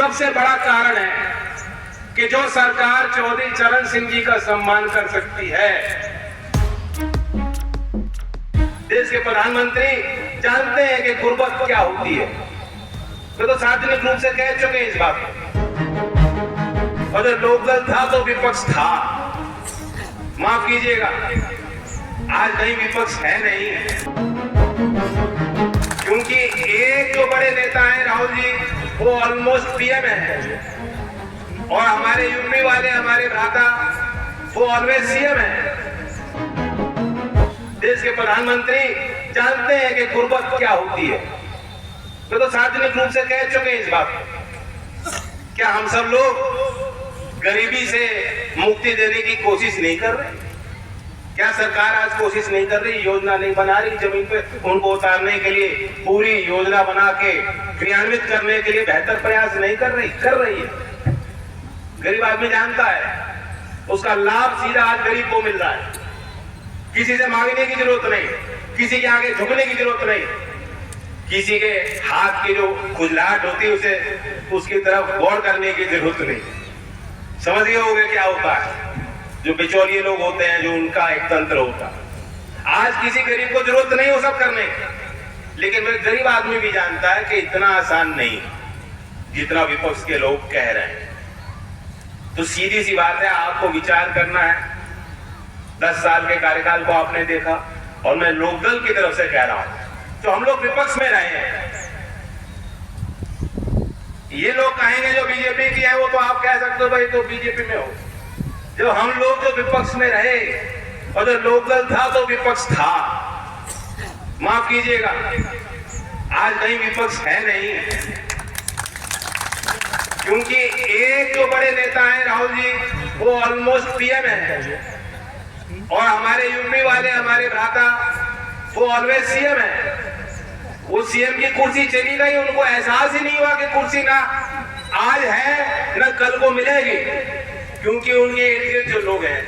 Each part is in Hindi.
सबसे बड़ा कारण है कि जो सरकार चौधरी चरण सिंह जी का सम्मान कर सकती है, देश के प्रधानमंत्री जानते हैं कि गुर्बत क्या होती है, तो सार्वजनिक रूप से कह चुके हैं इस बात को। और जब लोकदल था तो विपक्ष था, माफ कीजिएगा, आज कहीं विपक्ष है नहीं, क्योंकि एक जो बड़े नेता हैं राहुल जी, वो ऑलमोस्ट पीएम है, और हमारे यूपी वाले हमारे भ्राता वो ऑलवेज सीएम है। देश के प्रधानमंत्री जानते हैं कि गुर्बत क्या होती है, तो सार्वजनिक रूप से कह चुके हैं इस बात को। क्या हम सब लोग गरीबी से मुक्ति देने की कोशिश नहीं कर रहे? क्या सरकार आज कोशिश नहीं कर रही, योजना नहीं बना रही, जमीन पे उनको उतारने के लिए पूरी योजना बना के क्रियान्वित करने के लिए बेहतर प्रयास नहीं कर रही? कर रही है। गरीब आदमी जानता है, उसका लाभ सीधा आज गरीब को मिल रहा है। किसी से मांगने की जरूरत नहीं, किसी के आगे झुकने की जरूरत नहीं, किसी के हाथ की जो खुजलाहट होती है उसे उसकी तरफ गौर करने की जरूरत नहीं। समझ गए होंगे क्या होता है, जो बिचौलिए लोग होते हैं, जो उनका एक तंत्र होता है। आज किसी गरीब को जरूरत नहीं हो सब करने की, लेकिन मैं गरीब आदमी भी जानता है कि इतना आसान नहीं जितना विपक्ष के लोग कह रहे हैं। तो सीधी सी बात है, आपको विचार करना है। 10 साल के कार्यकाल को आपने देखा, और मैं लोकदल की तरफ से कह रहा हूं, तो हम लोग विपक्ष में रहे हैं। ये लोग कहेंगे जो बीजेपी की है, वो तो आप कह सकते हो भाई तो बीजेपी में हो। जब हम लोग जो विपक्ष में रहे, और जब लोकदल था तो विपक्ष था, माफ कीजिएगा, आज कहीं विपक्ष है नहीं, क्योंकि एक जो बड़े नेता हैं राहुल जी, वो ऑलमोस्ट पीएम है, और हमारे यूपी वाले हमारे भ्राता वो ऑलवेज सीएम है। वो सीएम की कुर्सी चली गई, उनको एहसास ही नहीं हुआ कि कुर्सी ना आज है ना कल को मिलेगी, क्योंकि उनके इर्द गिर्द जो लोग हैं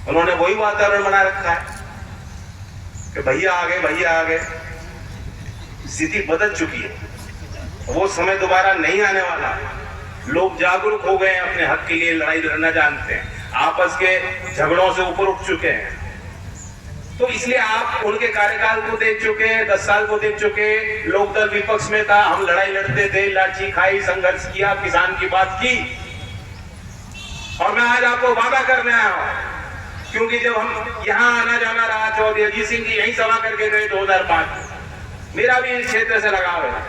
उन्होंने वही वातावरण बना रखा है कि भैया आ गए, भैया आ गए। स्थिति बदल चुकी है, वो समय दोबारा नहीं आने वाला। लोग जागरूक हो गए हैं, अपने हक के लिए लड़ाई लड़ना जानते हैं, आपस के झगड़ों से ऊपर उठ चुके हैं। तो इसलिए आप उनके कार्यकाल को देख चुके हैं, 10 साल को देख चुके। लोकदल विपक्ष में था, हम लड़ाई लड़ते थे, लाठी खाई, संघर्ष किया, किसान की बात की। और मैं आज आपको वादा करने आया हूं, क्योंकि जब हम यहाँ आना जाना रहा, चौधरी अजीत सिंह जी यही सभा करके गए 2005, मेरा भी इस क्षेत्र से लगाव है,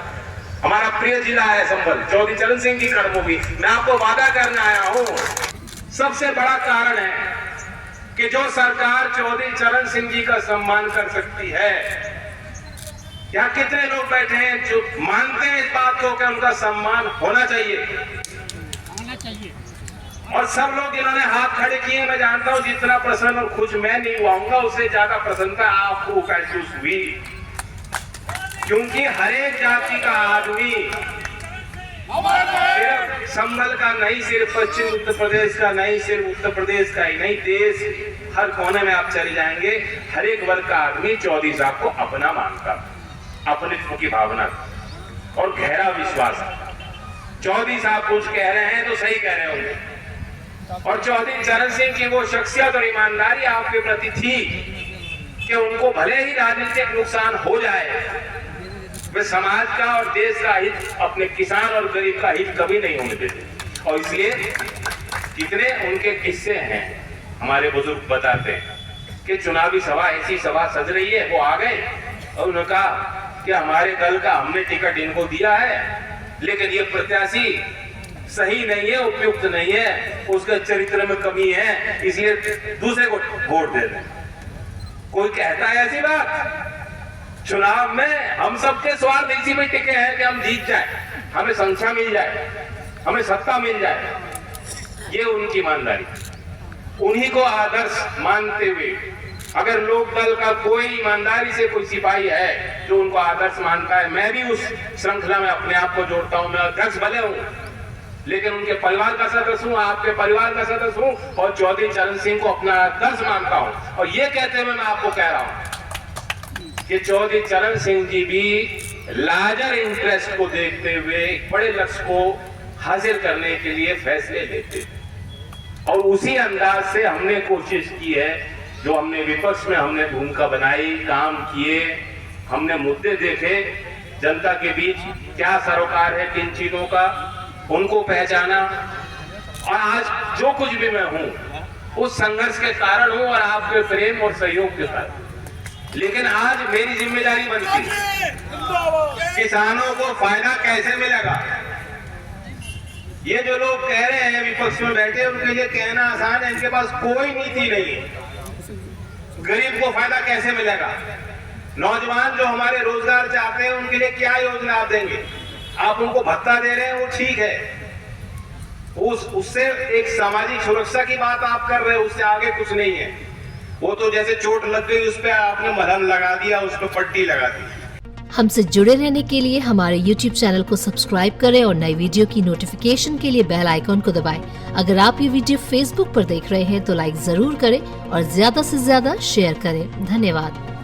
हमारा प्रिय जिला है संभल, चौधरी चरण सिंह की कर्मभूमि। मैं आपको वादा करने आया हूं, सबसे बड़ा कारण है कि जो सरकार चौधरी चरण सिंह जी का सम्मान कर सकती है। यहाँ कितने लोग बैठे हैं जो मानते हैं इस बात को कि उनका सम्मान होना चाहिए, और सब लोग जिन्होंने हाथ खड़े किए, मैं जानता हूं जितना प्रसन्न और खुश मैं नहीं हुआ, उससे ज्यादा प्रसन्नता आपको महसूस हुई, क्योंकि हर एक जाति का आदमी, सिर्फ संभल का नहीं, सिर्फ पश्चिम उत्तर प्रदेश का नहीं, सिर्फ उत्तर प्रदेश का ही नहीं, देश हर कोने में आप चले जाएंगे, हर एक वर्ग का आदमी चौधरी साहब को अपना मानता, अपनित्व की भावना और गहरा विश्वास। चौधरी साहब कुछ कह रहे हैं तो सही कह रहे होंगे, और चौधरी चरण सिंह की वो शख्सियत और ईमानदारी आपके प्रति थी कि उनको भले ही राजनीतिक नुकसान हो जाए, वे समाज का और देश का हित, अपने किसान और गरीब का हित कभी नहीं होने देते। और इसलिए कितने उनके किस्से हैं, हमारे बुजुर्ग बताते हैं कि चुनावी सभा, ऐसी सभा सज रही है, वो आ गए और उन्होंने कहा कि हमारे दल का हमने टिकट इनको दिया है, लेकिन ये प्रत्याशी सही नहीं है, उपयुक्त नहीं है, उसके चरित्र में कमी है, इसलिए दूसरे को वोट दे दें। कोई कहता है ऐसी बात? चुनाव में हम सबके स्वार्थ इसी में टिके हैं कि हम जीत जाए, हमें संख्या मिल जाए, हमें सत्ता मिल जाए। ये उनकी ईमानदारी, उन्हीं को आदर्श मानते हुए अगर लोकदल का कोई ईमानदारी से कोई सिपाही है जो उनको आदर्श मानता है, मैं भी उस श्रृंखला में अपने आप को जोड़ता हूं। मैं अध्यक्ष भले हूं, लेकिन उनके परिवार का सदस्य हूं, आपके परिवार का सदस्य हूं, और चौधरी चरण सिंह को अपना आदर्श मानता हूं। और ये कहते हुए मैं आपको कह रहा हूं, कि चौधरी चरण सिंह जी भी लार्जर इंटरेस्ट को देखते हुए एक बड़े लक्ष्य को हासिल करने के लिए फैसले लेते थे। और उसी अंदाज से हमने कोशिश की है, जो हमने विपक्ष में हमने भूमिका बनाई, काम किए, हमने मुद्दे देखे, जनता के बीच क्या सरोकार है किन चीजों का, उनको पहचाना। और आज जो कुछ भी मैं हूं उस संघर्ष के कारण हूं और आपके प्रेम और सहयोग के कारण। लेकिन आज मेरी जिम्मेदारी बनती है किसानों को फायदा कैसे मिलेगा। ये जो लोग कह रहे हैं विपक्ष में बैठे, उनके लिए कहना आसान है, इनके पास कोई नीति नहीं है। गरीब को फायदा कैसे मिलेगा, नौजवान जो हमारे रोजगार चाहते हैं उनके लिए क्या योजना आप देंगे। आप उनको भत्ता दे रहे हैं, वो ठीक है, उससे एक सामाजिक सुरक्षा की बात आप कर रहे हैं, उससे आगे कुछ नहीं है। वो तो जैसे चोट लग गई उस पे आपने मलहम लगा दिया, उस पे पट्टी लगा दी। हमसे जुड़े रहने के लिए हमारे YouTube चैनल को सब्सक्राइब करें और नई वीडियो की नोटिफिकेशन के लिए बेल आइकॉन को दबाएं। अगर आप ये वीडियो Facebook पर देख रहे हैं तो लाइक जरूर करें और ज्यादा से ज्यादा शेयर करें। धन्यवाद।